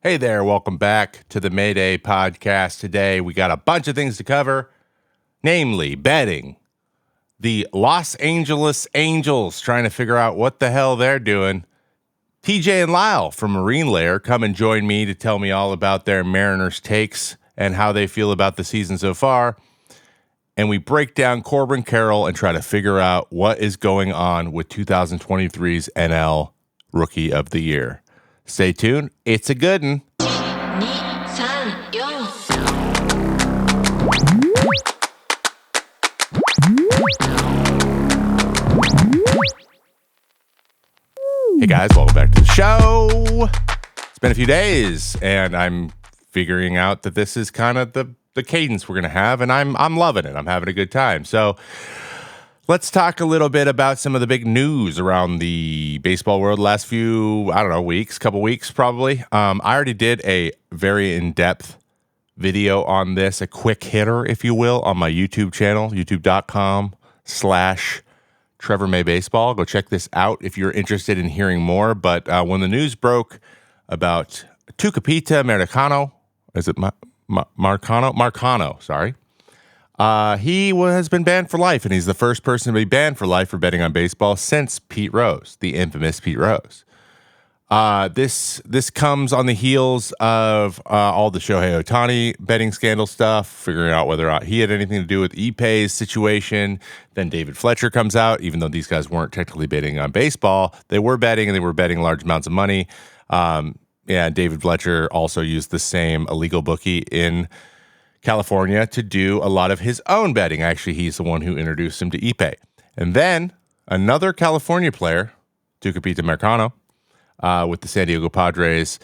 Hey there, welcome back to the Mayday podcast. Today we got a bunch of things to cover, namely betting. The Los Angeles Angels trying to figure out what the hell they're doing. TJ and Lyle from MarineLayer come and join me to tell me all about their Mariners takes and how they feel about the season so far. And we break down Corbin Carrol and try to figure out what is going on with 2023's NL Rookie of the Year. Stay tuned. It's a good one. Hey guys, welcome back to the show. It's been a few days, and I'm figuring out that this is kind of the cadence we're going to have, and I'm loving it. I'm having a good time. So let's talk a little bit about some of the big news around the baseball world the last few, couple weeks probably. I already did a very in-depth video on this, a quick hitter, if you will, on my YouTube channel, youtube.com/Trevor May Baseball. Go check this out if you're interested in hearing more. But when the news broke about Tucupita Marcano, is it Marcano, sorry. He has been banned for life, and he's the first person to be banned for life for betting on baseball since Pete Rose, the infamous Pete Rose. This comes on the heels of all the Shohei Ohtani betting scandal stuff, figuring out whether or not he had anything to do with Ippei's situation. Then David Fletcher comes out, even though these guys weren't technically betting on baseball. They were betting, and they were betting large amounts of money. David Fletcher also used the same illegal bookie in California to do a lot of his own betting. Actually, he's the one who introduced him to Ippei. And then another California player, Tucupita Marcano, with the San Diego Padres,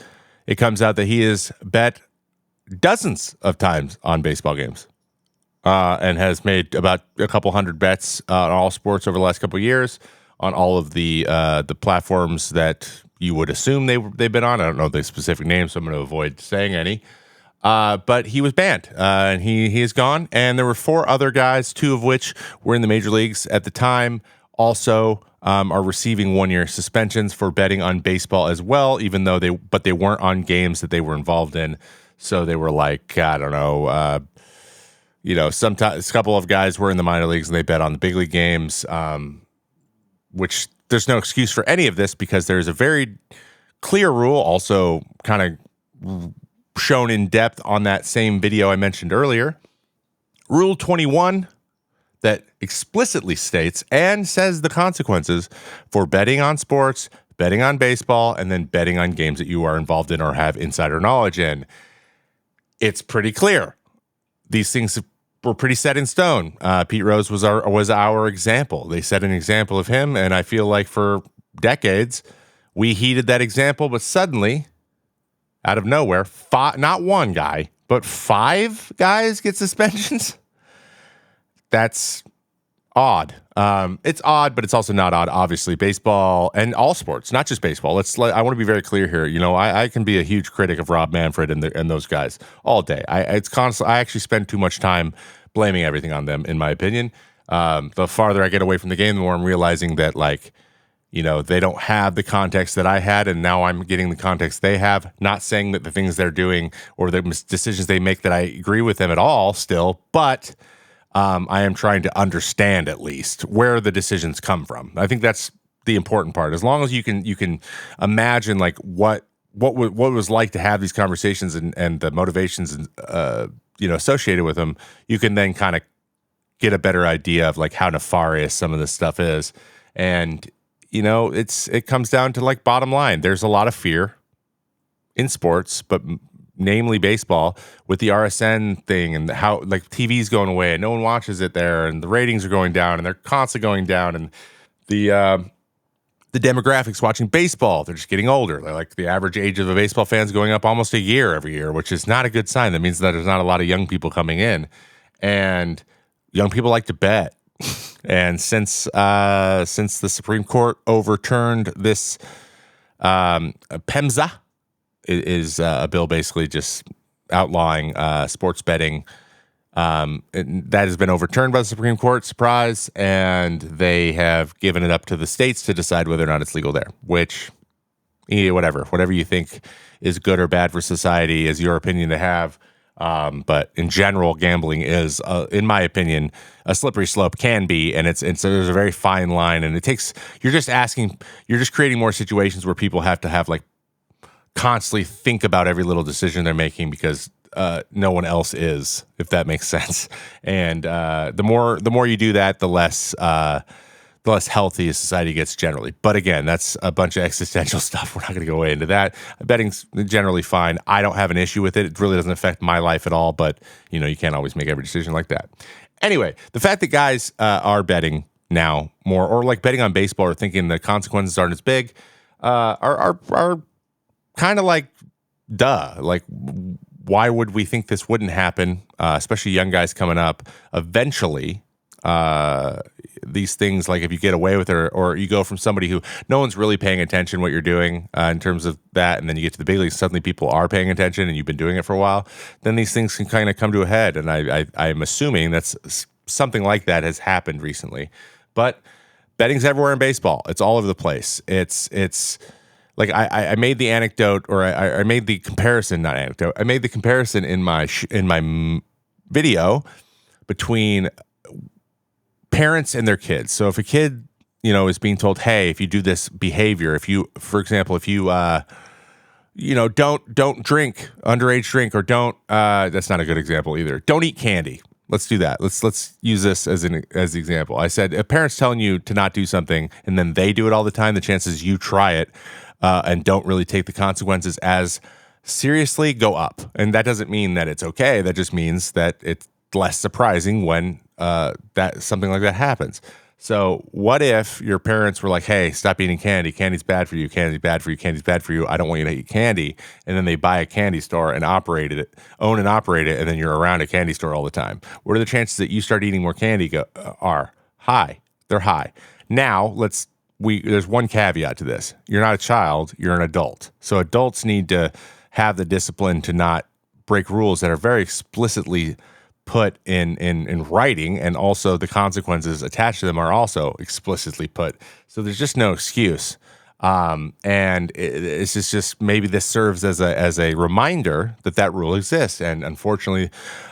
it comes out that he has bet dozens of times on baseball games and has made about a couple hundred bets on all sports over the last couple of years on all of the platforms that you would assume they've been on. I don't know the specific names, so I'm going to avoid saying any. But he was banned, and he is gone. And there were four other guys, two of which were in the major leagues at the time, also are receiving 1-year suspensions for betting on baseball as well, even though they weren't on games that they were involved in. So they were like, I don't know, sometimes a couple of guys were in the minor leagues and they bet on the big league games, which there's no excuse for any of this because there's a very clear rule, also kind of shown in depth on that same video I mentioned earlier. Rule 21 that explicitly states and says the consequences for betting on sports, betting on baseball, and then betting on games that you are involved in or have insider knowledge in. It's pretty clear. These things were pretty set in stone. Pete Rose was our example. They set an example of him, and I feel like for decades we heeded that example, but suddenly, out of nowhere, not one guy, but 5 guys get suspensions. That's odd. It's odd, but it's also not odd. Obviously, baseball and all sports, not just baseball. I want to be very clear here. You know, I can be a huge critic of Rob Manfred and those guys all day. I actually spend too much time blaming everything on them, in my opinion. The farther I get away from the game, the more I'm realizing that, they don't have the context that I had, and now I'm getting the context they have. Not saying that the things they're doing or the decisions they make that I agree with them at all still, but I am trying to understand at least where the decisions come from. I think that's the important part. As long as you can imagine like what it was like to have these conversations and the motivations associated with them, you can then kind of get a better idea of like how nefarious some of this stuff is. And it comes down to like bottom line. There's a lot of fear in sports, but namely baseball, with the RSN thing and how like TV's going away and no one watches it there, and the ratings are going down and they're constantly going down, and the demographics watching baseball, they're just getting older. They're like the average age of a baseball fan is going up almost a year every year, which is not a good sign. That means that there's not a lot of young people coming in, and young people like to bet. And since the Supreme Court overturned this PEMSA, is a bill basically just outlawing sports betting. That has been overturned by the Supreme Court, surprise, and they have given it up to the states to decide whether or not it's legal there, which Whatever you think is good or bad for society is your opinion to have. But in general, gambling is, in my opinion, a slippery slope, can be, and so there's a very fine line, and you're just creating more situations where people have to have like constantly think about every little decision they're making because no one else is, if that makes sense. And the more you do that, the less healthy society gets generally. But again, that's a bunch of existential stuff. We're not going to go into that. Betting's generally fine. I don't have an issue with it. It really doesn't affect my life at all, but you can't always make every decision like that. Anyway, the fact that guys are betting now more, or like betting on baseball, or thinking the consequences aren't as big, are kind of like, duh. Like, why would we think this wouldn't happen? Especially young guys coming up. Eventually, these things, like if you get away with it, or you go from somebody who no one's really paying attention what you're doing in terms of that, and then you get to the big leagues, suddenly people are paying attention and you've been doing it for a while, then these things can kind of come to a head. And I'm assuming that's something like that has happened recently. But betting's everywhere in baseball. It's all over the place. It's like I made the anecdote, or I made the comparison, not anecdote. I made the comparison in my video between parents and their kids. So if a kid, is being told, hey, if you do this behavior, for example, don't drink underage drink, or don't, that's not a good example either. Don't eat candy. Let's do that. Let's use this as the example. I said, if parents telling you to not do something and then they do it all the time, the chances you try it and don't really take the consequences as seriously go up. And that doesn't mean that it's okay. That just means that it's less surprising when that something like that happens. So what if your parents were like, hey, stop eating candy. Candy's bad for you. Candy's bad for you. Candy's bad for you. I don't want you to eat candy. And then they buy a candy store and own and operate it, and then you're around a candy store all the time. What are the chances that you start eating more candy are? High. They're high. Now, there's one caveat to this. You're not a child. You're an adult. So adults need to have the discipline to not break rules that are very explicitly put in writing, and also the consequences attached to them are also explicitly put. So there's just no excuse. And it's just maybe this serves as a reminder that rule exists. And unfortunately,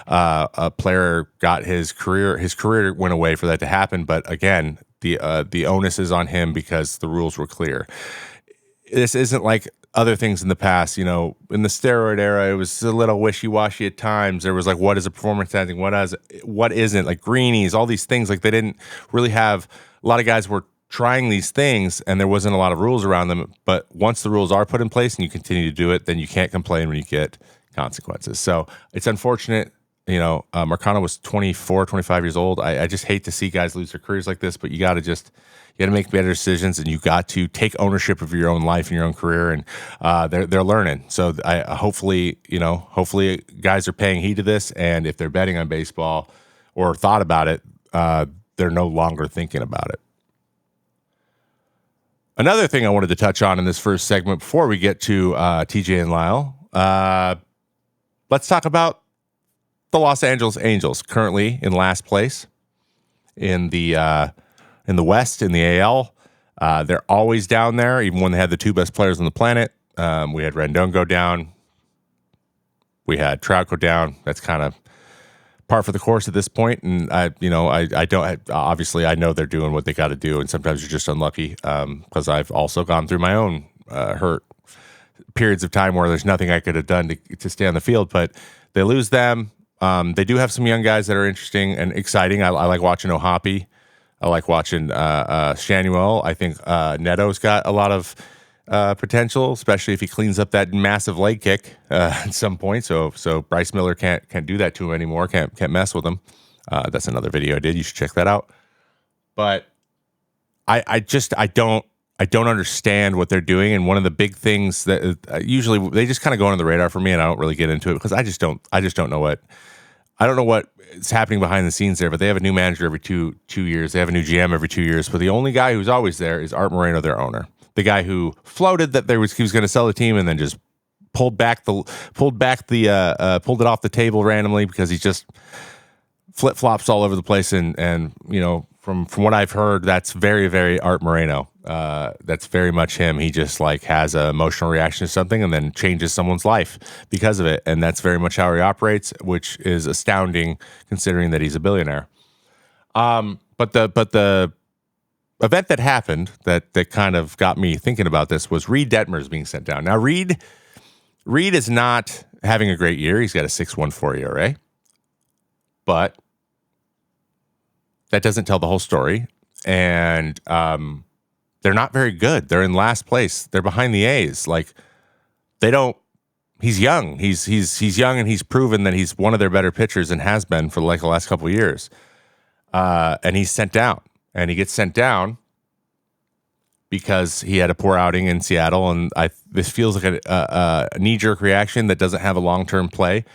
a player got his career went away for that to happen. But again, the onus is on him because the rules were clear. This isn't like other things in the past. In the steroid era, it was a little wishy-washy at times. There was like, what is a performance enhancing? What isn't? Like greenies, all these things. Like they didn't really have, a lot of guys were trying these things and there wasn't a lot of rules around them. But once the rules are put in place and you continue to do it, then you can't complain when you get consequences. So it's unfortunate. Marcano was 24, 25 years old. I just hate to see guys lose their careers like this, but you got to make better decisions, and you got to take ownership of your own life and your own career. And they're learning. So hopefully guys are paying heed to this. And if they're betting on baseball or thought about it, they're no longer thinking about it. Another thing I wanted to touch on in this first segment before we get to TJ and Lyle, let's talk about the Los Angeles Angels, currently in last place in the West, in the AL. They're always down there, even when they had the two best players on the planet. We had Rendon go down. We had Trout go down. That's kind of par for the course at this point. And I don't, obviously I know they're doing what they got to do. And sometimes you're just unlucky. Cause I've also gone through my own, hurt periods of time where there's nothing I could have done to stay on the field, but they lose them. They do have some young guys that are interesting and exciting. I like watching O'Hoppe. I like watching Shanuel. I think Neto's got a lot of potential, especially if he cleans up that massive leg kick at some point. So Bryce Miller can't do that to him anymore. Can't mess with him. That's another video I did. You should check that out. But I don't understand what they're doing. And one of the big things that usually they just kind of go under the radar for me, and I don't really get into it because I just don't know what is happening behind the scenes there. But they have a new manager every two years. They have a new GM every 2 years. But the only guy who's always there is Art Moreno, their owner, the guy who floated that he was going to sell the team and then just pulled it off the table randomly because he just flip flops all over the place. And from what I've heard, that's very, very Art Moreno. That's very much him. He just like has an emotional reaction to something and then changes someone's life because of it. And that's very much how he operates, which is astounding considering that he's a billionaire. But the event that happened that kind of got me thinking about this was Reid Detmers being sent down. Now, Reid is not having a great year. He's got a 6.14 ERA, but that doesn't tell the whole story. And they're not very good. They're in last place. They're behind the A's. Like they don't. He's young. He's young, and he's proven that he's one of their better pitchers and has been for like the last couple of years. And he's sent down, and he gets sent down because he had a poor outing in Seattle. And this feels like a knee-jerk reaction that doesn't have a long-term play.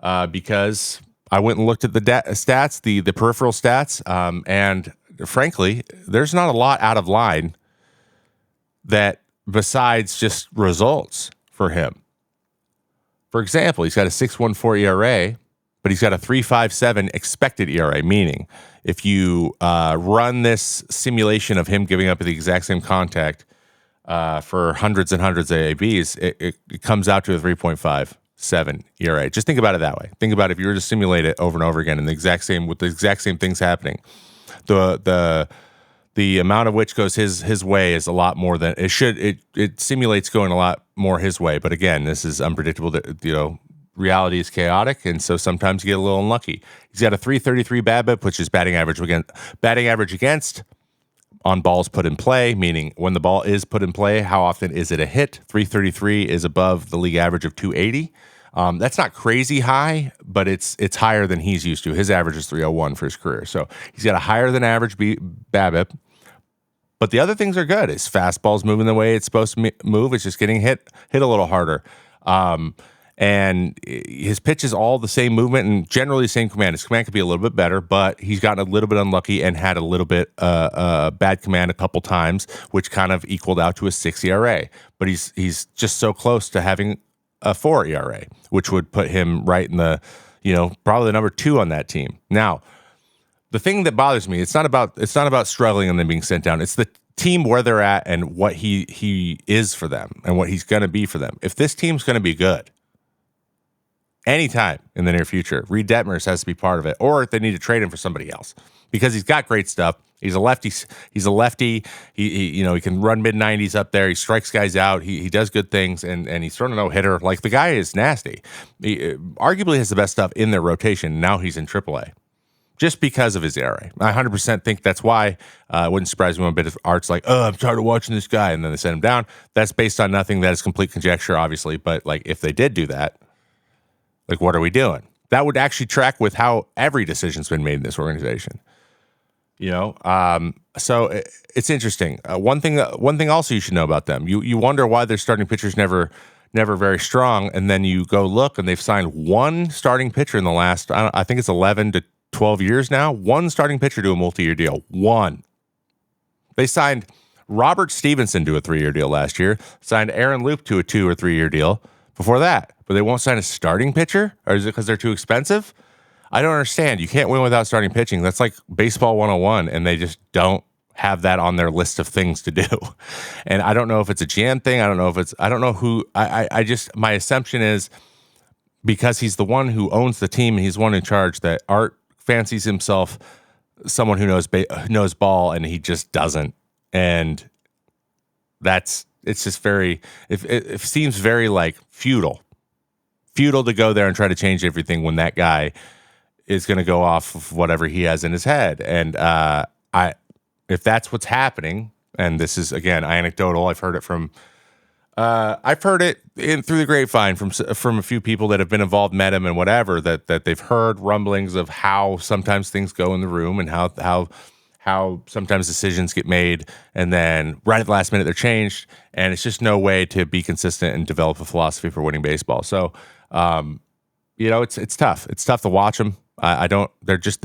Because I went and looked at the stats, the peripheral stats, and frankly, there's not a lot out of line that besides just results for him. For example, he's got a 6.14 ERA, but he's got a 3.57 expected ERA, meaning if you run this simulation of him giving up the exact same contact for hundreds and hundreds of ABs, it comes out to a 3.57 ERA. Just think about it that way. Think about if you were to simulate it over and over again in the exact same with the exact same things happening. The amount of which goes his way is a lot more than it should. It simulates going a lot more his way. But again, this is unpredictable. Reality is chaotic, and so sometimes you get a little unlucky. He's got a 3.33 BABIP, which is batting average against on balls put in play, meaning when the ball is put in play, how often is it a hit? 3.33 is above the league average of 2.80. That's not crazy high, but it's higher than he's used to. His average is 3.01 for his career, so he's got a higher than average BABIP. But the other things are good. His fastball's moving the way it's supposed to move. It's just getting hit a little harder. And his pitch is all the same movement and generally the same command. His command could be a little bit better, but he's gotten a little bit unlucky and had a little bit bad command a couple times, which kind of equaled out to a 6 ERA. But he's just so close to having a 4 ERA, which would put him right in the, probably the number 2 on that team. Now, the thing that bothers me, it's not about struggling and then being sent down. It's the team where they're at and what he is for them and what he's going to be for them. If this team's going to be good anytime in the near future, Reid Detmers has to be part of it, or they need to trade him for somebody else because he's got great stuff. He's a lefty. He can run mid-90s up there. He strikes guys out. He does good things, and he's throwing a no-hitter. Like, the guy is nasty. He arguably has the best stuff in their rotation. Now he's in AAA. Just because of his ERA. I 100% think that's why. It wouldn't surprise me one bit if Art's like, I'm tired of watching this guy, and then they send him down. That's based on nothing. That is complete conjecture, obviously. But, like, if they did do that, like, what are we doing? That would actually track with how every decision's been made in this organization. So it's interesting. One thing also you should know about them. You wonder why their starting pitcher's never very strong, and then you go look, and they've signed one starting pitcher in the last, I think it's 11 to 12 years now. One starting pitcher to a multi-year deal. One. They signed Robert Stevenson to a 3-year deal last year. Signed Aaron Loop to a 2 or 3 year deal before that. But they won't sign a starting pitcher? Or is it because they're too expensive? I don't understand. You can't win without starting pitching. That's like baseball 101, and they just don't have that on their list of things to do. And I don't know if it's a GM thing. I don't know who. My assumption is because he's the one who owns the team and he's the one in charge, that Art fancies himself someone who knows ball, and he just doesn't. And it's just very, it seems very like futile to go there and try to change everything when that guy is going to go off of whatever he has in his head. And if that's what's happening, and this is, again, anecdotal, I've heard it through the grapevine from a few people that have been involved, met him and whatever, that they've heard rumblings of how sometimes things go in the room and how sometimes decisions get made and then right at the last minute they're changed, and it's just no way to be consistent and develop a philosophy for winning baseball. So, it's tough. It's tough to watch them. It's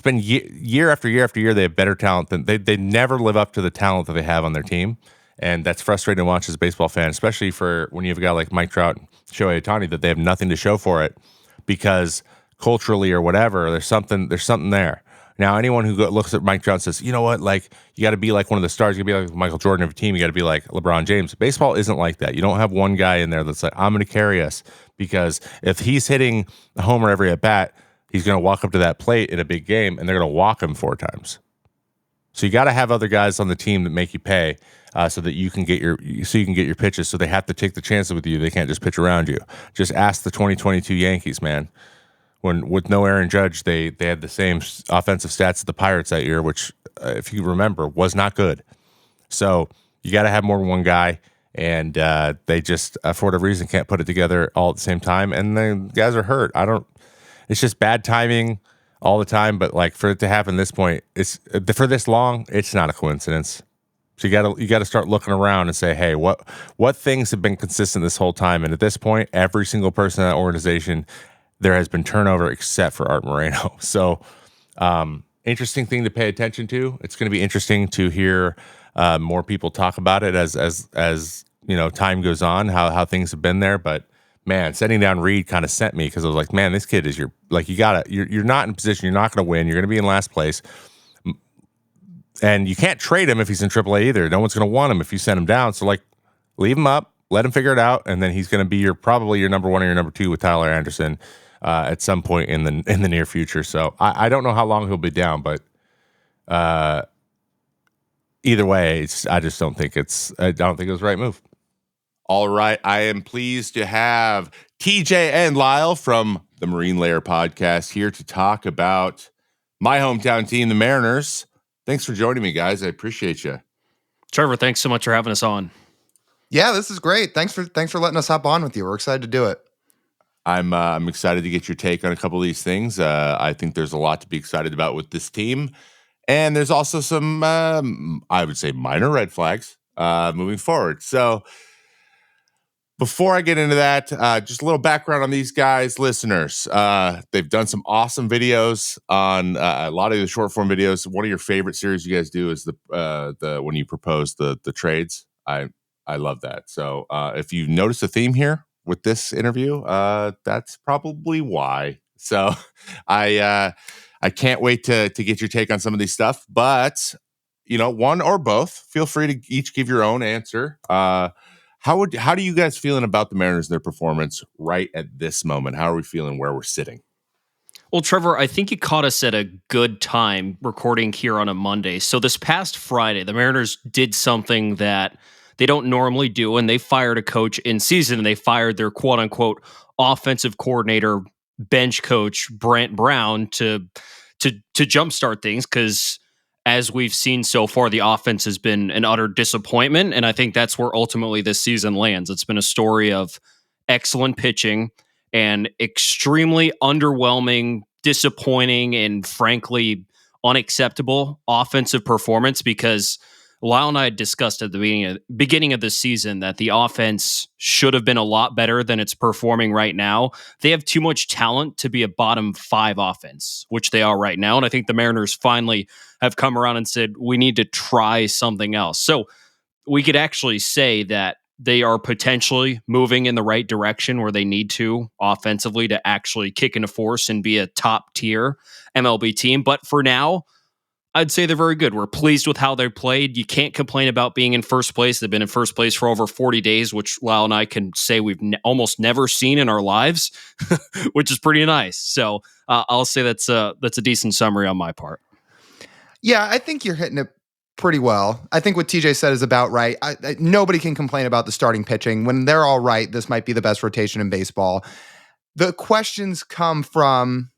been year after year after year, they have better talent than they never live up to the talent that they have on their team. And that's frustrating to watch as a baseball fan, especially for when you have a guy like Mike Trout and Shohei Ohtani, that they have nothing to show for it because culturally or whatever, there's something there. Now, anyone who looks at Mike Trout and says, you know what, like, you got to be like one of the stars. You got to be like Michael Jordan of your team. You got to be like LeBron James. Baseball isn't like that. You don't have one guy in there that's like, I'm going to carry us, because if he's hitting a homer every at bat, he's going to walk up to that plate in a big game, and they're going to walk him 4 times. So you got to have other guys on the team that make you pay, so that you can get your pitches. So they have to take the chances with you. They can't just pitch around you. Just ask the 2022 Yankees, man. When with no Aaron Judge, they had the same offensive stats as the Pirates that year, which, if you remember, was not good. So you got to have more than one guy, and they just, for whatever reason, can't put it together all at the same time, and the guys are hurt. It's just bad timing all the time. But like, for it to happen this point, it's for this long, it's not a coincidence. So you got to start looking around and say, hey, what things have been consistent this whole time? And at this point, every single person in that organization, there has been turnover except for Art Moreno. So, interesting thing to pay attention to. It's going to be interesting to hear more people talk about it as you know, time goes on, how things have been there. But man, setting down Reid kind of sent me, because I was like, man, this kid is you're not in position. You're not going to win. You're going to be in last place. And you can't trade him if he's in AAA either. No one's going to want him if you send him down. So, like, leave him up, let him figure it out, and then he's going to be probably your number 1 or your number 2 with Tyler Anderson at some point in the near future. So I don't know how long he'll be down, but either way, I don't think it was the right move. All right, I am pleased to have TJ and Lyle from the MarineLayer podcast here to talk about my hometown team, the Mariners. Thanks for joining me, guys. I appreciate you. Trevor, thanks so much for having us on. Yeah, this is great. Thanks for letting us hop on with you. We're excited to do it. I'm excited to get your take on a couple of these things. I think there's a lot to be excited about with this team, and there's also some, I would say, minor red flags moving forward. So before I get into that, just a little background on these guys, listeners. They've done some awesome videos on a lot of the short form videos. One of your favorite series you guys do is the when you propose the trades. I love that. So if you notice a theme here with this interview, that's probably why. So I can't wait to get your take on some of these stuff. But you know, one or both, feel free to each give your own answer. How do you guys feeling about the Mariners and their performance right at this moment? How are we feeling where we're sitting? Well, Trevor, I think you caught us at a good time recording here on a Monday. So this past Friday, the Mariners did something that they don't normally do, and they fired a coach in season, and they fired their quote-unquote offensive coordinator, bench coach, Brant Brown, to jumpstart things, because as we've seen so far, the offense has been an utter disappointment, and I think that's where ultimately this season lands. It's been a story of excellent pitching and extremely underwhelming, disappointing, and frankly unacceptable offensive performance, because Lyle and I had discussed at the beginning of the season that the offense should have been a lot better than it's performing right now. They have too much talent to be a bottom 5 offense, which they are right now. And I think the Mariners finally have come around and said, we need to try something else. So we could actually say that they are potentially moving in the right direction where they need to offensively to actually kick into force and be a top tier MLB team. But for now, I'd say they're very good. We're pleased with how they played. You can't complain about being in first place. They've been in first place for over 40 days, which Lyle and I can say we've almost never seen in our lives, which is pretty nice. So I'll say that's a decent summary on my part. Yeah, I think you're hitting it pretty well. I think what TJ said is about right. Nobody can complain about the starting pitching. When they're all right, this might be the best rotation in baseball. The questions come from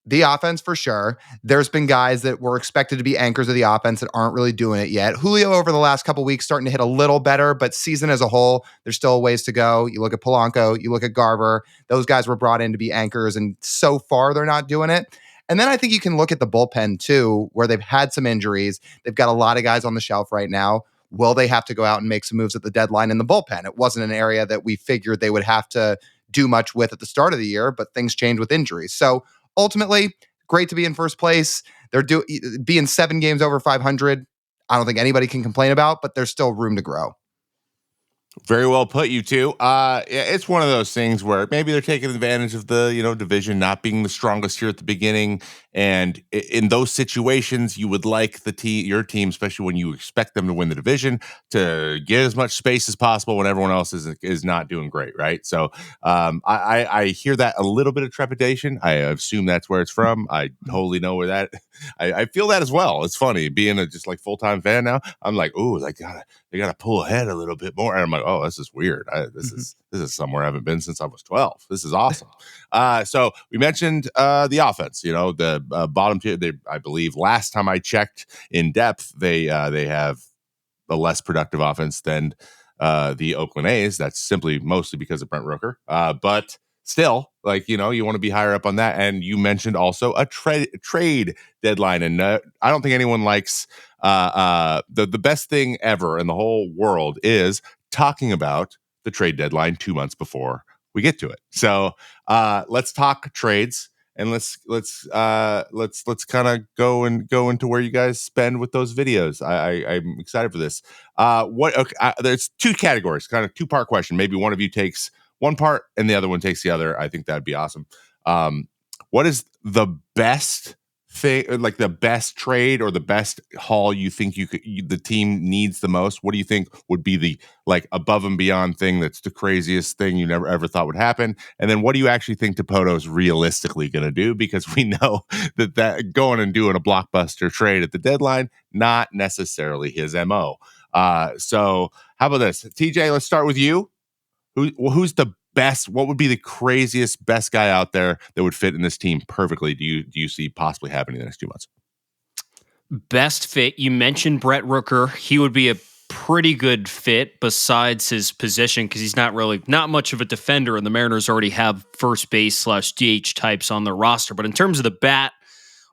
the offense for sure. There's been guys that were expected to be anchors of the offense that aren't really doing it yet. Julio over the last couple of weeks starting to hit a little better, but season as a whole, there's still a ways to go. You look at Polanco, you look at Garver. Those guys were brought in to be anchors, and so far they're not doing it. And then I think you can look at the bullpen too, where they've had some injuries. They've got a lot of guys on the shelf right now. Will they have to go out and make some moves at the deadline in the bullpen? It wasn't an area that we figured they would have to do much with at the start of the year, but things change with injuries. So ultimately, great to be in first place. They're being 7 games over 500. I don't think anybody can complain about, but there's still room to grow. Very well put, you two. Yeah, it's one of those things where maybe they're taking advantage of the division not being the strongest here at the beginning, and in those situations, you would like your team, especially when you expect them to win the division, to get as much space as possible when everyone else is not doing great, right? So, I hear that a little bit of trepidation. I assume that's where it's from. I totally know where that. I feel that as well. It's funny being a just like full-time fan now. I'm like, ooh, they gotta pull ahead a little bit more. And I'm like, oh, this is weird. This is somewhere I haven't been since I was 12. This is awesome. So we mentioned the offense. The bottom tier. I believe last time I checked in depth, they have a less productive offense than the Oakland A's. That's simply mostly because of Brent Rooker. But still, you want to be higher up on that. And you mentioned also a trade deadline, and I don't think anyone likes the best thing ever in the whole world is talking about the trade deadline 2 months before we get to it. So let's talk trades. And let's kind of go into where you guys spend with those videos. I'm excited for this. There's two categories, kind of 2-part question. Maybe one of you takes one part and the other one takes the other. I think that'd be awesome. What is the best thing, like the best trade or the best haul you think the team needs the most? What do you think would be the above and beyond thing that's the craziest thing you never ever thought would happen? And then what do you actually think Dipoto's realistically going to do? Because we know that going and doing a blockbuster trade at the deadline, not necessarily his MO. So how about this? TJ, let's start with you. Who's the best? What would be the craziest best guy out there that would fit in this team perfectly? Do you see possibly happening in the next 2 months? Best fit. You mentioned Brett Rooker. He would be a pretty good fit besides his position because he's not much of a defender, and the Mariners already have first base / DH types on their roster. But in terms of the bat,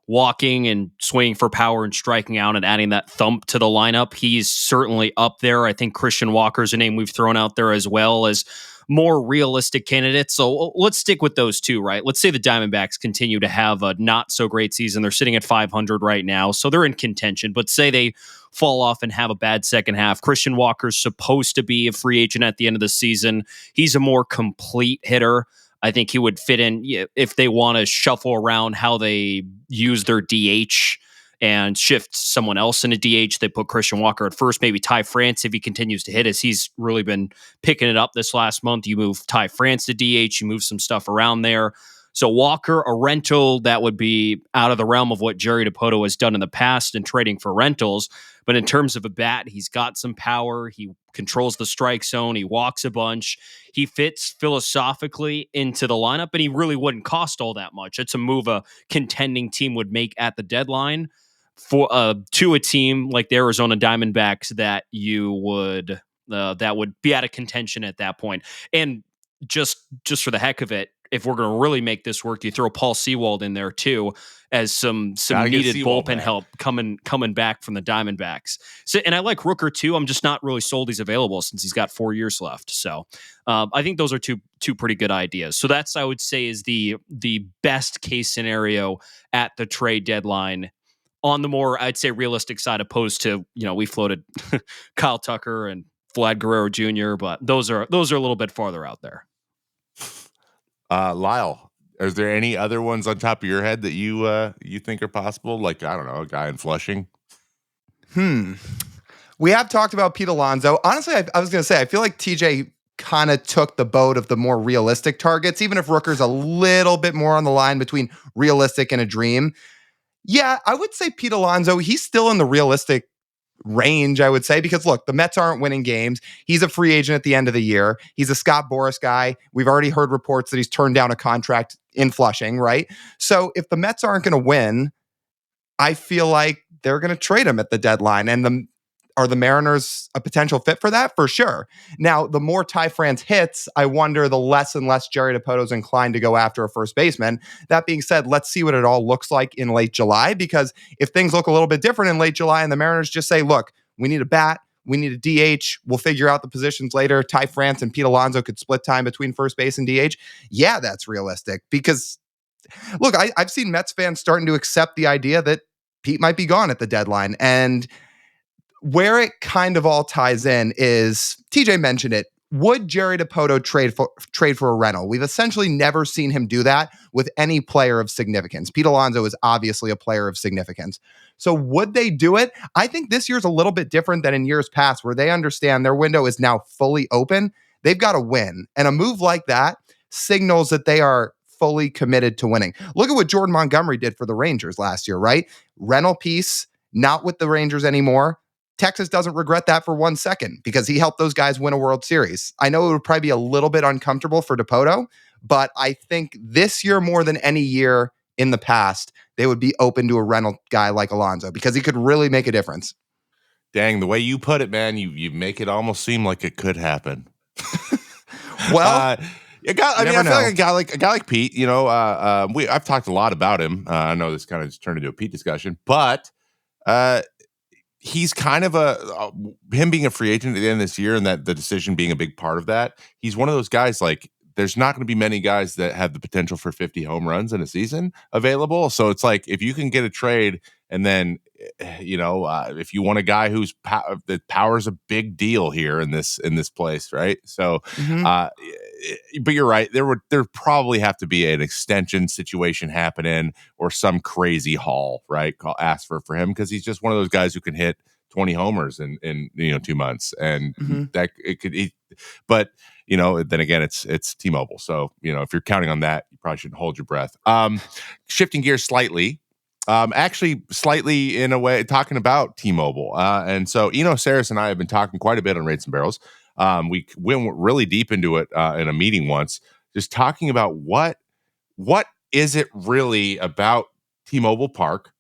walking and swinging for power and striking out and adding that thump to the lineup, he's certainly up there. I think Christian Walker's a name we've thrown out there as well as more realistic candidates. So let's stick with those two, right? Let's say the Diamondbacks continue to have a not so great season. They're sitting at 500 right now, so they're in contention. But say they fall off and have a bad second half. Christian Walker's supposed to be a free agent at the end of the season. He's a more complete hitter. I think he would fit in if they want to shuffle around how they use their DH and shift someone else in a DH. They put Christian Walker at first, maybe Ty France if he continues to hit as he's really been picking it up this last month. You move Ty France to DH, you move some stuff around there. So Walker, a rental, that would be out of the realm of what Jerry Dipoto has done in the past in trading for rentals. But in terms of a bat, he's got some power. He controls the strike zone. He walks a bunch. He fits philosophically into the lineup, and he really wouldn't cost all that much. It's a move a contending team would make at the deadline for to a team like the Arizona Diamondbacks that would be out of contention at that point. And just for the heck of it, if we're going to really make this work, you throw Paul Sewald in there too as some needed bullpen help coming back from the Diamondbacks. So, and I like Rooker too. I'm just not really sold he's available since he's got 4 years left. So I think those are two pretty good ideas. So that's, I would say, is the best case scenario at the trade deadline on the more, I'd say, realistic side, opposed to, we floated Kyle Tucker and Vlad Guerrero Jr., but those are a little bit farther out there. Lyle, is there any other ones on top of your head that you think are possible? Like, I don't know, a guy in Flushing? We have talked about Pete Alonso. Honestly, I was going to say, I feel like TJ kind of took the boat of the more realistic targets, even if Rooker's a little bit more on the line between realistic and a dream. Yeah, I would say Pete Alonso, he's still in the realistic range, I would say, because look, the Mets aren't winning games. He's a free agent at the end of the year. He's a Scott Boras guy. We've already heard reports that he's turned down a contract in Flushing, right? So if the Mets aren't going to win, I feel like they're going to trade him at the deadline. And are the Mariners a potential fit for that? For sure. Now, the more Ty France hits, I wonder the less and less Jerry Dipoto's inclined to go after a first baseman. That being said, let's see what it all looks like in late July, because if things look a little bit different in late July and the Mariners just say, look, we need a bat, we need a DH, we'll figure out the positions later. Ty France and Pete Alonso could split time between first base and DH. Yeah, that's realistic, because look, I've seen Mets fans starting to accept the idea that Pete might be gone at the deadline. And where it kind of all ties in is, TJ mentioned it, would Jerry Dipoto trade for a rental? We've essentially never seen him do that with any player of significance. Pete Alonso is obviously a player of significance. So would they do it? I think this year's a little bit different than in years past, where they understand their window is now fully open. They've got to win. And a move like that signals that they are fully committed to winning. Look at what Jordan Montgomery did for the Rangers last year, right? Rental piece, not with the Rangers anymore. Texas doesn't regret that for 1 second because he helped those guys win a World Series. I know it would probably be a little bit uncomfortable for Dipoto, but I think this year more than any year in the past, they would be open to a rental guy like Alonso because he could really make a difference. Dang, the way you put it, man, you make it almost seem like it could happen. Well, I feel like a guy like Pete. I've talked a lot about him. I know this kind of just turned into a Pete discussion, but he's kind of him being a free agent at the end of this year, and that the decision being a big part of that. He's one of those guys, like, there's not going to be many guys that have the potential for 50 home runs in a season available. So it's like, if you can get a trade, and then if you want a guy who's that power's a big deal here in this place, right? So, but you're right. There probably have to be an extension situation happening, or some crazy haul, right? Ask for him, because he's just one of those guys who can hit 20 homers in 2 months, and that it could. But then again, it's T-Mobile, so if you're counting on that, you probably shouldn't hold your breath. Shifting gears slightly. Actually, slightly in a way, talking about T-Mobile. And so, Saris and I have been talking quite a bit on Rates and Barrels. We went really deep into it in a meeting once, just talking about what is it really about T-Mobile Park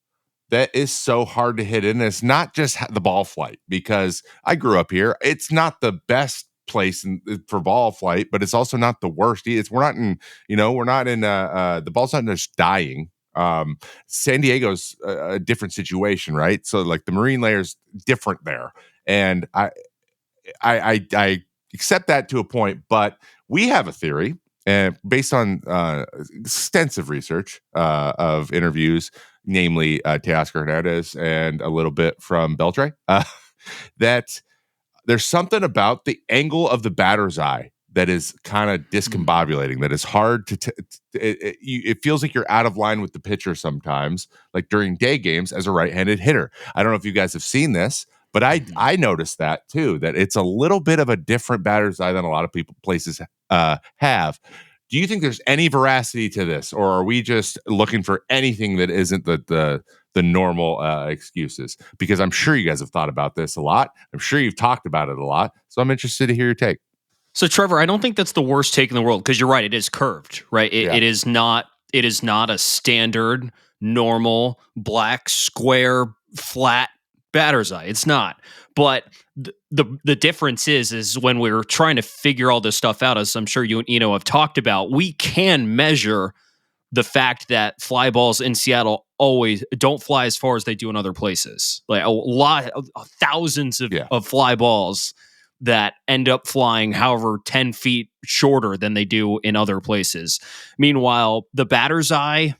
that is so hard to hit in. It's not just the ball flight, because I grew up here. It's not the best place for ball flight, but it's also not the worst. We're not in the ball's not just dying. San Diego's a different situation, right? So like the MarineLayer is different there, and I accept that to a point, but we have a theory, and based on extensive research of interviews, namely Teoscar Hernandez and a little bit from Beltre, that there's something about the angle of the batter's eye that is kind of discombobulating, that is hard to it feels like you're out of line with the pitcher sometimes, like during day games as a right-handed hitter. I don't know if you guys have seen this, but I noticed that too, that it's a little bit of a different batter's eye than a lot of places have. Do you think there's any veracity to this, or are we just looking for anything that isn't the normal excuses? Because I'm sure you guys have thought about this a lot. I'm sure you've talked about it a lot. So I'm interested to hear your take. So, Trevor, I don't think that's the worst take in the world, because you're right. It is curved, right? It is not a standard, normal, black, square, flat batter's eye. It's not. But the difference is when we're trying to figure all this stuff out, as I'm sure you have talked about, we can measure the fact that fly balls in Seattle always don't fly as far as they do in other places. Like thousands of fly balls that end up flying however 10 feet shorter than they do in other places. Meanwhile, the batter's eye,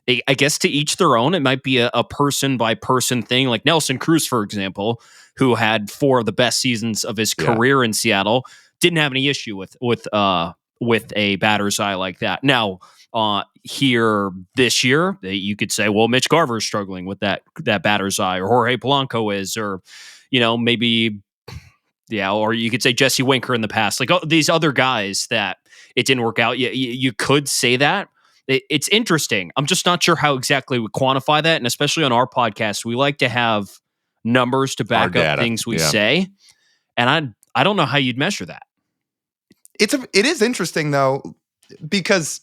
I guess to each their own. It might be a person by person thing. Like Nelson Cruz, for example, who had 4 of the best seasons of his career in Seattle, didn't have any issue with a batter's eye like that. Now, here this year, you could say, well, Mitch Garver is struggling with that batter's eye, or Jorge Polanco is, or maybe. Yeah, or you could say Jesse Winker in the past, like these other guys that it didn't work out. You could say that. It's interesting. I'm just not sure how exactly we quantify that. And especially on our podcast, we like to have numbers to back up things we say. And I don't know how you'd measure that. It is interesting, though, because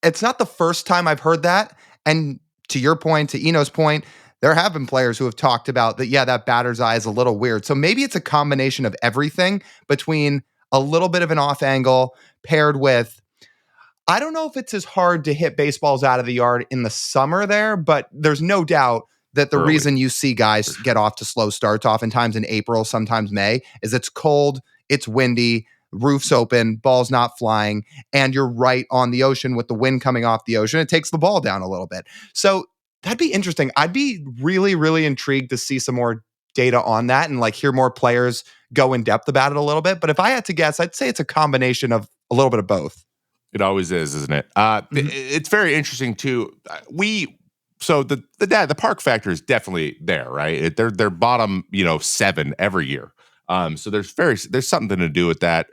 it's not the first time I've heard that. And to your point, to Eno's point, there have been players who have talked about that, that batter's eye is a little weird. So maybe it's a combination of everything, between a little bit of an off angle paired with, I don't know if it's as hard to hit baseballs out of the yard in the summer there, but there's no doubt that the reason you see guys get off to slow starts, oftentimes in April, sometimes May, is it's cold, it's windy, roof's open, ball's not flying, and you're right on the ocean with the wind coming off the ocean. It takes the ball down a little bit. So that'd be interesting. I'd be really, really intrigued to see some more data on that and like hear more players go in depth about it a little bit. But if I had to guess, I'd say it's a combination of a little bit of both. It always is, isn't it? It's very interesting too. The park factor is definitely there, right? They're bottom, 7 every year. So there's something to do with that.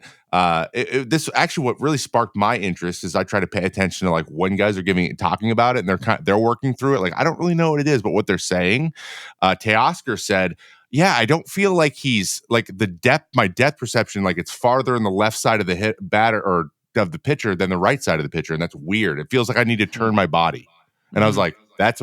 This actually what really sparked my interest is I try to pay attention to like when guys are talking about it and they're working through it. Like I don't really know what it is, but what they're saying. Teoscar said, "Yeah, I don't feel like he's like my depth perception, like it's farther in the left side of the hit batter or of the pitcher than the right side of the pitcher, and that's weird. It feels like I need to turn my body." And I was like, "That's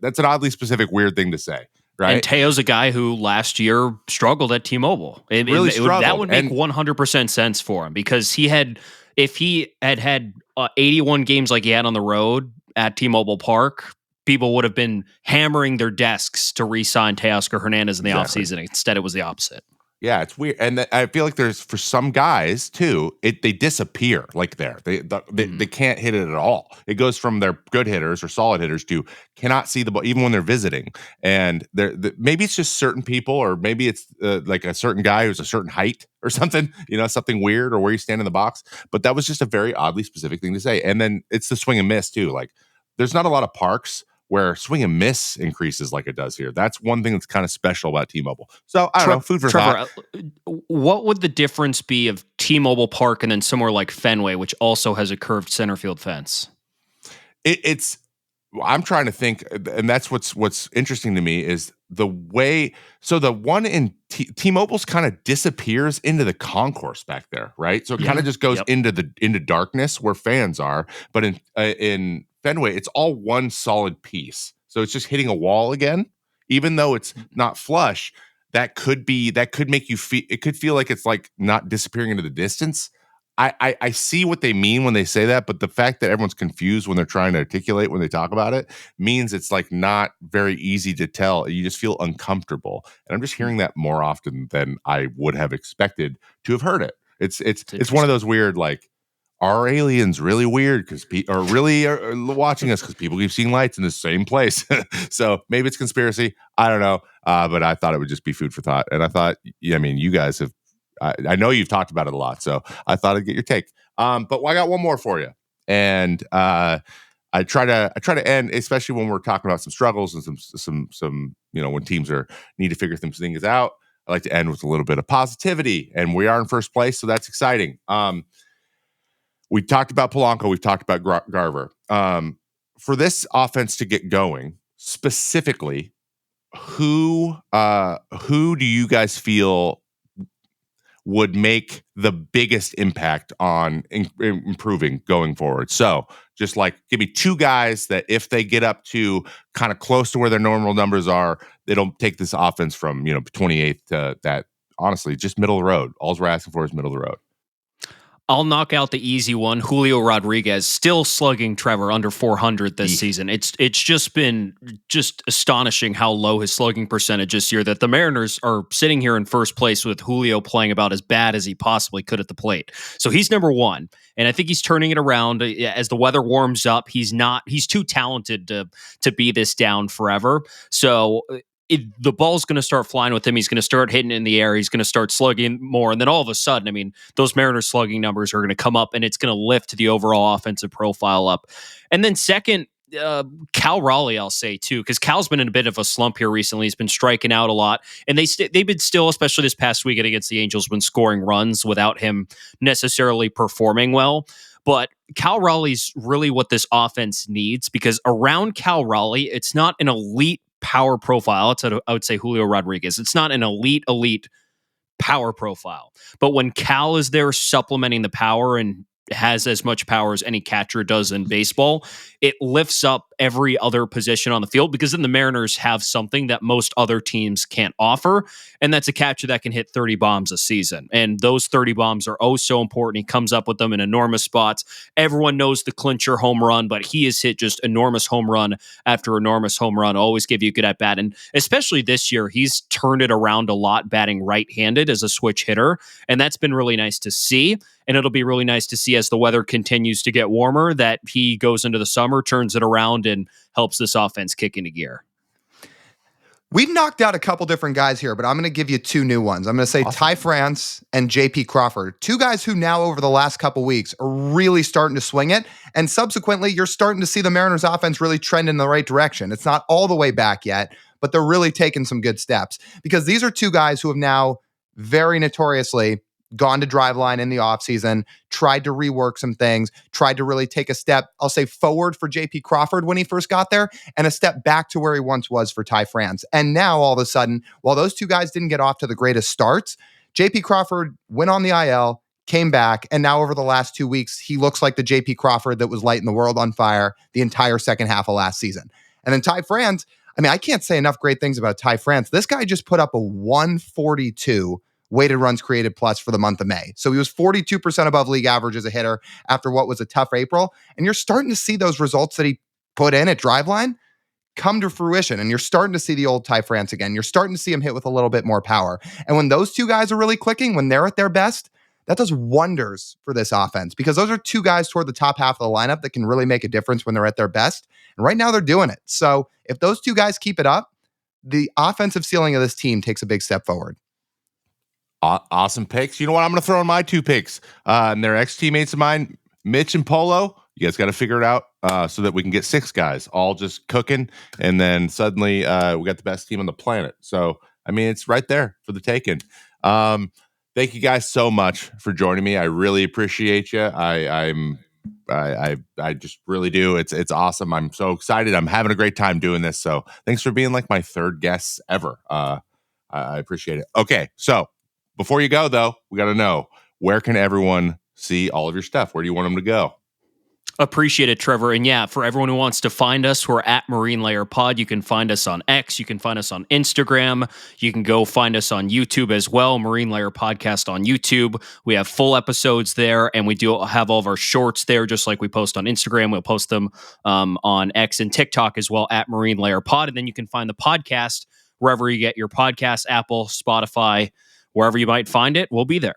that's an oddly specific weird thing to say." Right. And Teo's a guy who last year struggled at T-Mobile. That would make 100% sense for him because if he had 81 games like he had on the road at T-Mobile Park, people would have been hammering their desks to re-sign Teoscar Hernandez in the offseason. Instead, it was the opposite. Yeah, it's weird, and I feel like there's for some guys too. They disappear like they can't hit it at all. It goes from they're good hitters or solid hitters to cannot see the ball even when they're visiting. And maybe it's just certain people, or maybe it's like a certain guy who's a certain height or something. Something weird, or where you stand in the box. But that was just a very oddly specific thing to say. And then it's the swing and miss too. Like there's not a lot of parks where swing and miss increases like it does here. That's one thing that's kind of special about T-Mobile. So I don't know, food for Trevor, thought. What would the difference be of T-Mobile Park and then somewhere like Fenway, which also has a curved center field fence? I'm trying to think, and that's what's interesting to me is the way. So the one in T-Mobile's kind of disappears into the concourse back there, right? So it kind of just goes into darkness where fans are. But in Fenway, it's all one solid piece. So it's just hitting a wall again, even though it's not flush. That could make you feel. It could feel like it's like not disappearing into the distance. I see what they mean when they say that, but the fact that everyone's confused when they're trying to articulate when they talk about it means it's like not very easy to tell. You just feel uncomfortable, and I'm just hearing that more often than I would have expected to have heard it. It's one of those weird like, are aliens really weird because are really are watching us because people keep seeing lights in the same place? So maybe it's conspiracy. I don't know, but I thought it would just be food for thought, and I thought, you guys have. I know you've talked about it a lot, so I thought I'd get your take. But I got one more for you, and I try to end, especially when we're talking about some struggles and some when teams need to figure things out. I like to end with a little bit of positivity, and we are in first place, so that's exciting. We talked about Polanco, we've talked about Garver. For this offense to get going, specifically, who do you guys feel would make the biggest impact on improving going forward? So just like give me two guys that if they get up to kind of close to where their normal numbers are, it'll take this offense from 28th to that, honestly, just middle of the road. All we're asking for is middle of the road. I'll knock out the easy one. Julio Rodriguez still slugging Trevor under 400 this season. It's just been astonishing how low his slugging percentage this year, that the Mariners are sitting here in first place with Julio playing about as bad as he possibly could at the plate. So he's number one. And I think he's turning it around as the weather warms up. He's too talented to be this down forever. So the ball's going to start flying with him. He's going to start hitting in the air. He's going to start slugging more. And then all of a sudden, those Mariners slugging numbers are going to come up, and it's going to lift the overall offensive profile up. And then second, Cal Raleigh, I'll say too, because Cal's been in a bit of a slump here recently. He's been striking out a lot, and they've been still, especially this past weekend against the Angels, been scoring runs without him necessarily performing well. But Cal Raleigh's really what this offense needs, because around Cal Raleigh, it's not an elite power profile. I would say Julio Rodriguez. It's not an elite power profile. But when Cal is there supplementing the power and has as much power as any catcher does in baseball, it lifts up every other position on the field, because then the Mariners have something that most other teams can't offer, and that's a catcher that can hit 30 bombs a season. And those 30 bombs are so important. He comes up with them in enormous spots. Everyone knows the clincher home run, but he has hit just enormous home run after enormous home run, always give you a good at bat. And especially this year, he's turned it around a lot, batting right-handed as a switch hitter, and that's been really nice to see. And it'll be really nice to see as the weather continues to get warmer that he goes into the summer, turns it around, and helps this offense kick into gear. We've knocked out a couple different guys here, but I'm going to give you two new ones. I'm going to say Awesome. Ty France and JP Crawford. Two guys who now over the last couple weeks are really starting to swing it. And subsequently, you're starting to see the Mariners offense really trend in the right direction. It's not all the way back yet, but they're really taking some good steps because these are two guys who have now very notoriously gone to Driveline in the offseason, tried to rework some things, tried to really take a step, I'll say forward for JP Crawford when he first got there, and a step back to where he once was for Ty France. And now all of a sudden, while those two guys didn't get off to the greatest starts, JP Crawford went on the IL, came back, and now over the last 2 weeks, he looks like the JP Crawford that was lighting the world on fire the entire second half of last season. And then Ty France, I mean, I can't say enough great things about Ty France. This guy just put up a 142 weighted runs created plus for the month of May. So he was 42% above league average as a hitter after what was a tough April. And you're starting to see those results that he put in at Driveline come to fruition. And you're starting to see the old Ty France again. You're starting to see him hit with a little bit more power. And when those two guys are really clicking, when they're at their best, that does wonders for this offense because those are two guys toward the top half of the lineup that can really make a difference when they're at their best. And right now they're doing it. So if those two guys keep it up, the offensive ceiling of this team takes a big step forward. Awesome picks. You know what? I'm going to throw in my two picks. And they're ex-teammates of mine, Mitch and Polo. You guys got to figure it out so that we can get six guys all just cooking. And then suddenly we got the best team on the planet. So, I mean, it's right there for the taking. Thank you guys so much for joining me. I really appreciate you. I just really do. It's awesome. I'm so excited. I'm having a great time doing this. So thanks for being like my third guest ever. I appreciate it. Okay. So before you go though, we got to know, where can everyone see all of your stuff? Where do you want them to go? Appreciate it, Trevor. And yeah, for everyone who wants to find us, we're at MarineLayer Pod. You can find us on X. You can find us on Instagram. You can go find us on YouTube as well, MarineLayer Podcast on YouTube. We have full episodes there, and we do have all of our shorts there, just like we post on Instagram. We'll post them on X and TikTok as well, at MarineLayer Pod. And then you can find the podcast wherever you get your podcast, Apple, Spotify, wherever you might find it. We'll be there.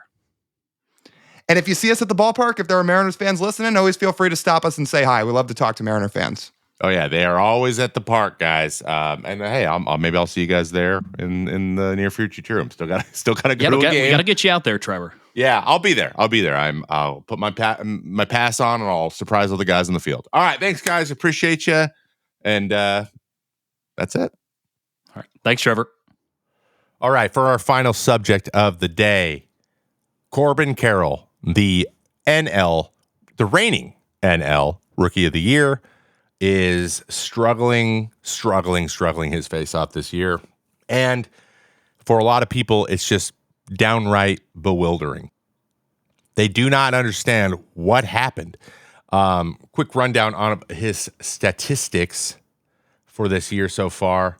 And if you see us at the ballpark, if there are Mariners fans listening, always feel free to stop us and say hi. We love to talk to Mariner fans. Oh yeah, they are always at the park, guys. And hey, maybe I'll see you guys there in the near future too. I'm still gotta go to a game. We gotta get you out there, Trevor. Yeah, I'll be there. I'll put my pass on and I'll surprise all the guys in the field. All right, thanks guys, appreciate you. And that's it. All right, thanks, Trevor. All right, for our final subject of the day, Corbin Carrol, the reigning NL Rookie of the Year, is struggling his face off this year. And for a lot of people, it's just downright bewildering. They do not understand what happened. Quick rundown on his statistics for this year so far.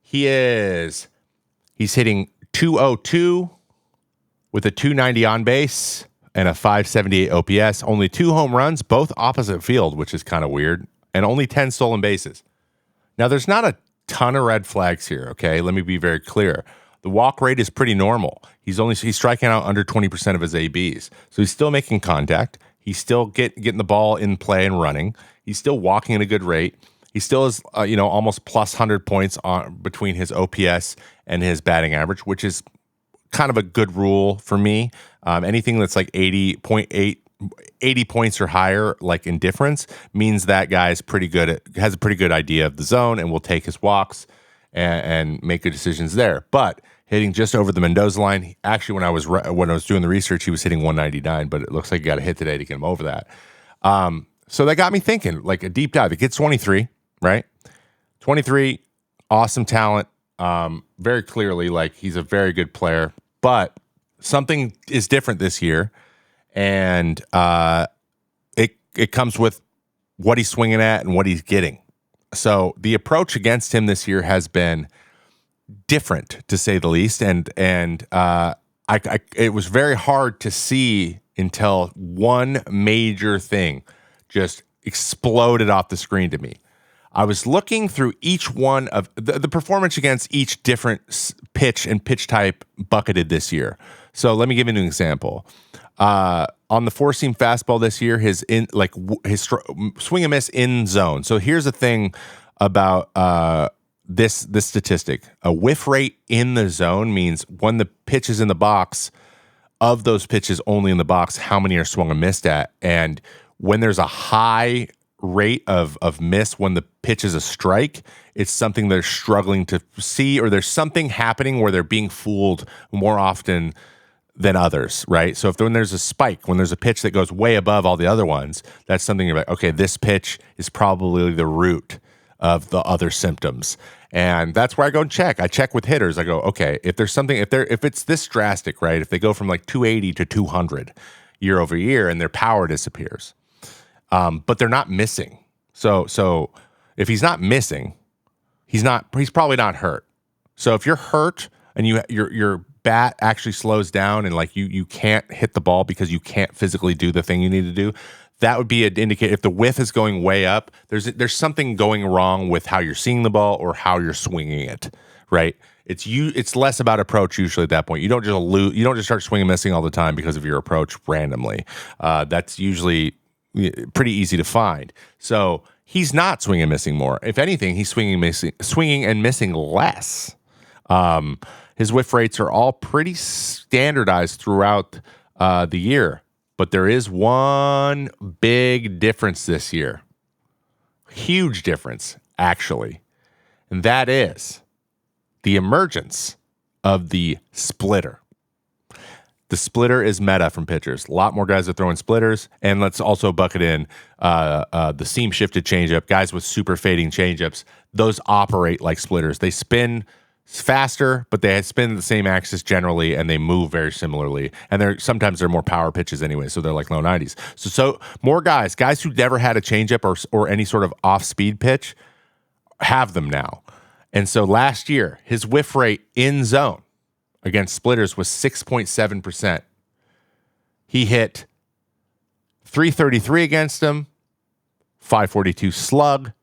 He's hitting .202 with a .290 on base and a .578 OPS. Only 2 home runs, both opposite field, which is kind of weird, and only 10 stolen bases. Now, there's not a ton of red flags here, okay? Let me be very clear. The walk rate is pretty normal. He's striking out under 20% of his ABs. So he's still making contact. He's still getting the ball in play and running. He's still walking at a good rate. He still is, almost plus 100 points on between his OPS and his batting average, which is kind of a good rule for me. Anything that's like 80 points or higher, like in difference, means that guy is has a pretty good idea of the zone and will take his walks and make good decisions there. But hitting just over the Mendoza line, actually, when I was doing the research, he was hitting 199, but it looks like he got a hit today to get him over that. So that got me thinking, like a deep dive. The kid's 23, right? 23, awesome talent. Very clearly, like he's a very good player, but something is different this year, and it comes with what he's swinging at and what he's getting. So the approach against him this year has been different, to say the least, and it was very hard to see until one major thing just exploded off the screen to me. I was looking through each one of the performance against each different pitch and pitch type bucketed this year. So let me give you an example. On the 4-seam fastball this year, his swing and miss in zone. So here's the thing about this statistic. A whiff rate in the zone means when the pitch is in the box, of those pitches only in the box, how many are swung and missed at? And when there's a high rate of miss when the pitch is a strike, it's something they're struggling to see, or there's something happening where they're being fooled more often than others, right? So when there's a spike, when there's a pitch that goes way above all the other ones, that's something you're like, okay, this pitch is probably the root of the other symptoms. And that's where I go and check. I check with hitters. I go, okay, if there's something, if it's this drastic, right? If they go from like 280 to 200 year over year and their power disappears, but they're not missing. So if he's not missing, he's probably not hurt. So if you're hurt and your bat actually slows down and like you can't hit the ball because you can't physically do the thing you need to do, that would be an indicator. If the whiff is going way up, there's something going wrong with how you're seeing the ball or how you're swinging it, right? It's less about approach usually at that point. You don't just start swinging missing all the time because of your approach randomly. That's usually pretty easy to find. So he's not swinging and missing more. If anything, he's swinging and missing less. His whiff rates are all pretty standardized throughout the year. But there is one big difference this year. Huge difference, actually. And that is the emergence of the splitter. The splitter is meta from pitchers. A lot more guys are throwing splitters. And let's also bucket in the seam shifted changeup. Guys with super fading changeups, those operate like splitters. They spin faster, but they spin the same axis generally, and they move very similarly. And sometimes they're more power pitches anyway, so they're like low 90s. So more guys who never had a changeup or any sort of off-speed pitch have them now. And so last year, his whiff rate in zone against splitters was 6.7%. He hit 333 against them, 542 slug.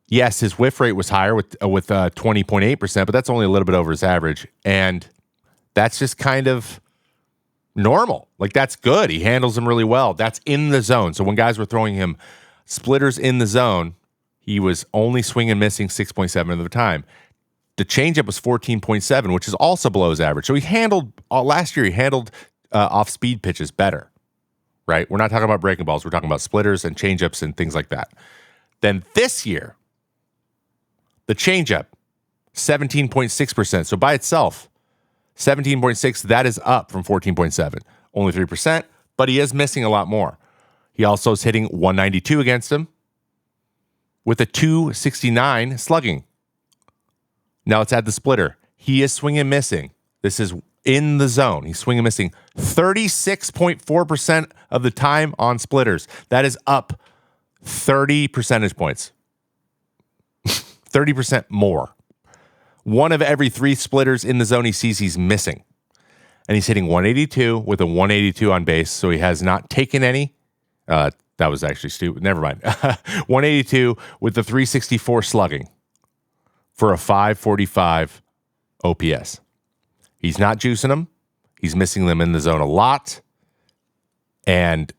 Yes, his whiff rate was higher with 20.8%, but that's only a little bit over his average. And that's just kind of normal. Like, that's good. He handles them really well. That's in the zone. So when guys were throwing him splitters in the zone, he was only swinging and missing 6.7 of the time. The changeup was 14.7, which is also below his average. So last year he handled off-speed pitches better, right? We're not talking about breaking balls. We're talking about splitters and changeups and things like that. Then this year, the changeup, 17.6%. So by itself, 17.6, that is up from 14.7. Only 3%, but he is missing a lot more. He also is hitting 192 against him with a 269 slugging. Now let's add the splitter. He is swinging and missing. This is in the zone. He's swinging and missing 36.4% of the time on splitters. That is up 30 percentage points. 30% more. One of every 3 splitters in the zone he sees, he's missing. And he's hitting 182 with a 182 on base, so he has not taken any. That was actually stupid. Never mind. 182 with the 364 slugging for a 545 OPS. He's not juicing them. He's missing them in the zone a lot. And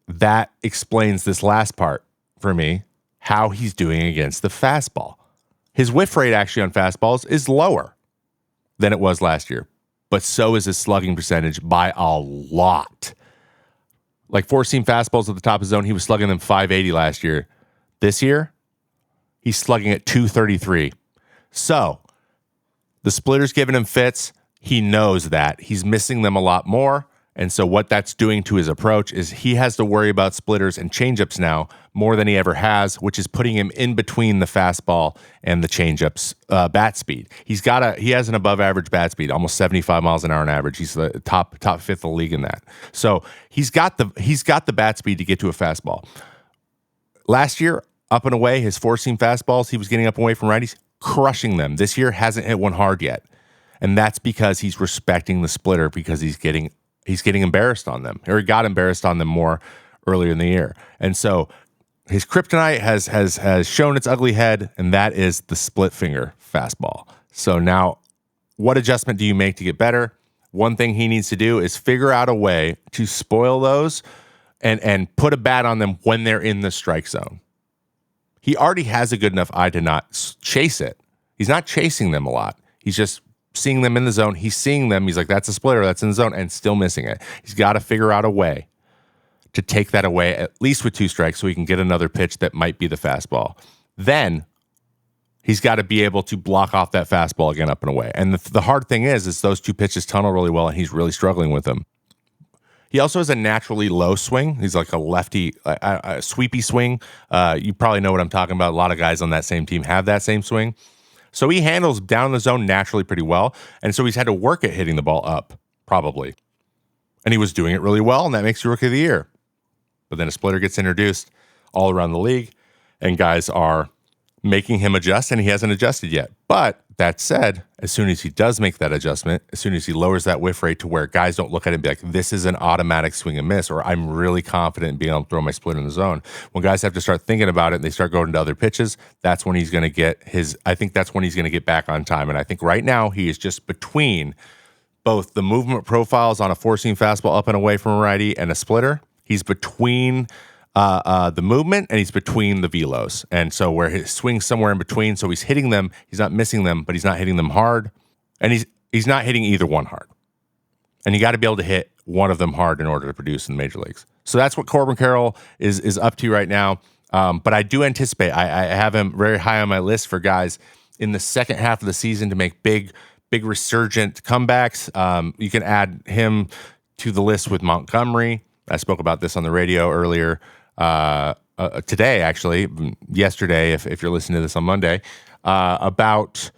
that explains this last part for me, how he's doing against the fastball. His whiff rate actually on fastballs is lower than it was last year, but so is his slugging percentage by a lot. Like 4-seam fastballs at the top of the zone, he was slugging them 580 last year. This year, he's slugging at 233. So the splitter's giving him fits. He knows that. He's missing them a lot more. And so what that's doing to his approach is he has to worry about splitters and changeups now more than he ever has, which is putting him in between the fastball and the changeups bat speed. He has an above average bat speed, almost 75 miles an hour on average. He's the top fifth of the league in that. So he's got the bat speed to get to a fastball. Last year, up and away, his 4-seam fastballs, he was getting up and away from righties, crushing them. This year hasn't hit one hard yet. And that's because he's respecting the splitter, because he's getting embarrassed on them, or he got embarrassed on them more earlier in the year. And so his kryptonite has shown its ugly head, and that is the split finger fastball. So now, what adjustment do you make to get better? One thing he needs to do is figure out a way to spoil those and put a bat on them when they're in the strike zone. he already has a good enough eye to not chase it. He's not chasing them a lot. He's just seeing them in the zone. He's seeing them. He's like, that's a splitter, that's in the zone, and still missing it. He's got to figure out a way to take that away, at least with 2 strikes, so he can get another pitch that might be the fastball. Then he's got to be able to block off that fastball again up and away. And the hard thing is those 2 pitches tunnel really well, and he's really struggling with them. He also has a naturally low swing. He's like a lefty, a sweepy swing. You probably know what I'm talking about. A lot of guys on that same team have that same swing. So he handles down the zone naturally pretty well. And so he's had to work at hitting the ball up, probably. And he was doing it really well, and that makes you Rookie of the Year. But then a splitter gets introduced all around the league, and guys are making him adjust, and he hasn't adjusted yet. But that said, as soon as he does make that adjustment, as soon as he lowers that whiff rate to where guys don't look at it and be like, this is an automatic swing and miss, or I'm really confident in being able to throw my splitter in the zone. When guys have to start thinking about it and they start going to other pitches, that's when he's going to get I think that's when he's going to get back on time. And I think right now he is just between both the movement profiles on a 4-seam fastball up and away from a righty and a splitter. He's between the movement, and he's between the velos. And so where his swing's somewhere in between, so he's hitting them, he's not missing them, but he's not hitting them hard. And he's not hitting either one hard. And you got to be able to hit one of them hard in order to produce in the major leagues. So that's what Corbin Carroll is up to right now. But I do anticipate, I have him very high on my list for guys in the second half of the season to make big resurgent comebacks. You can add him to the list with Montgomery. I spoke about this on the radio earlier today, actually, yesterday, if you're listening to this on Monday, about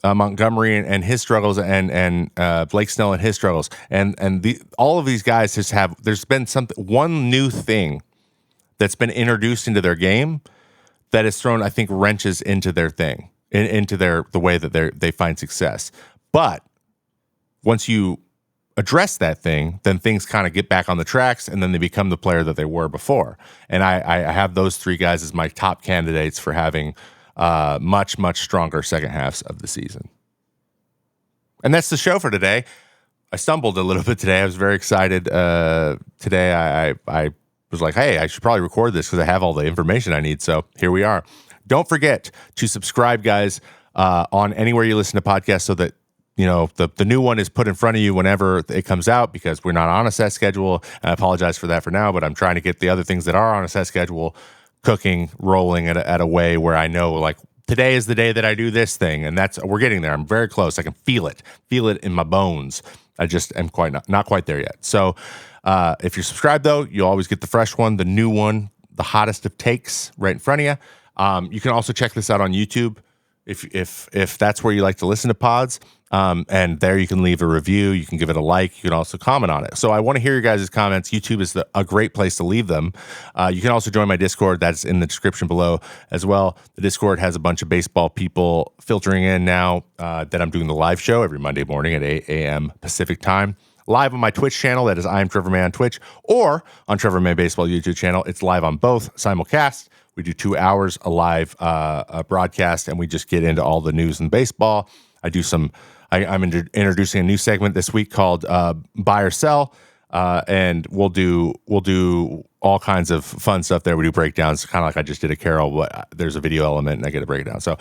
Montgomery and his struggles and Blake Snell and his struggles. And all of these guys there's been one new thing that's been introduced into their game that has thrown, I think, wrenches into their thing, into the way that they find success. But once you address that thing, then things kind of get back on the tracks, and then they become the player that they were before. And I have those 3 guys as my top candidates for having much stronger second halves of the season. And that's the show for today. I stumbled a little bit today. I was very excited today. I was like, hey, I should probably record this because I have all the information I need. So here we are. Don't forget to subscribe, guys, on anywhere you listen to podcasts, so that the new one is put in front of you whenever it comes out, because we're not on a set schedule. And I apologize for that for now, but I'm trying to get the other things that are on a set schedule cooking, rolling at a way where I know, like, today is the day that I do this thing, and we're getting there. I'm very close. I can feel it in my bones. I just am not quite there yet. So if you're subscribed, though, you'll always get the fresh one, the new one, the hottest of takes right in front of you. You can also check this out on YouTube if that's where you like to listen to pods. And there you can leave a review. You can give it a like. You can also comment on it. So I want to hear your guys' comments. YouTube is a great place to leave them. You can also join my Discord. That's in the description below as well. The Discord has a bunch of baseball people filtering in now that I'm doing the live show every Monday morning at 8 a.m. Pacific time. Live on my Twitch channel. That is I'm Trevor May on Twitch, or on Trevor May Baseball YouTube channel. It's live on both, simulcast. We do 2 hours a live broadcast, and we just get into all the news in baseball. I'm introducing a new segment this week called Buy or Sell, and we'll do all kinds of fun stuff there. We do breakdowns, kind of like I just did a Carroll, but there's a video element, and I get a breakdown. So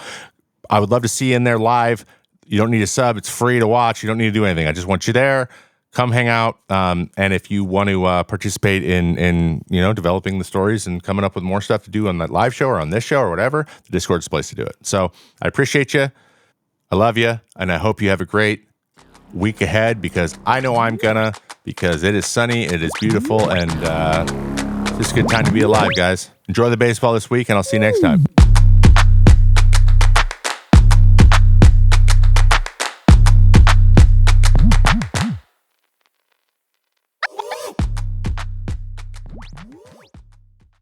I would love to see you in there live. You don't need a sub. It's free to watch. You don't need to do anything. I just want you there. Come hang out. And if you want to participate in developing the stories and coming up with more stuff to do on that live show or on this show or whatever, the Discord's the place to do it. So I appreciate you. I love you, and I hope you have a great week ahead, because I know I'm gonna, because it is sunny, it is beautiful, and it's just a good time to be alive, guys. Enjoy the baseball this week, and I'll see you next time.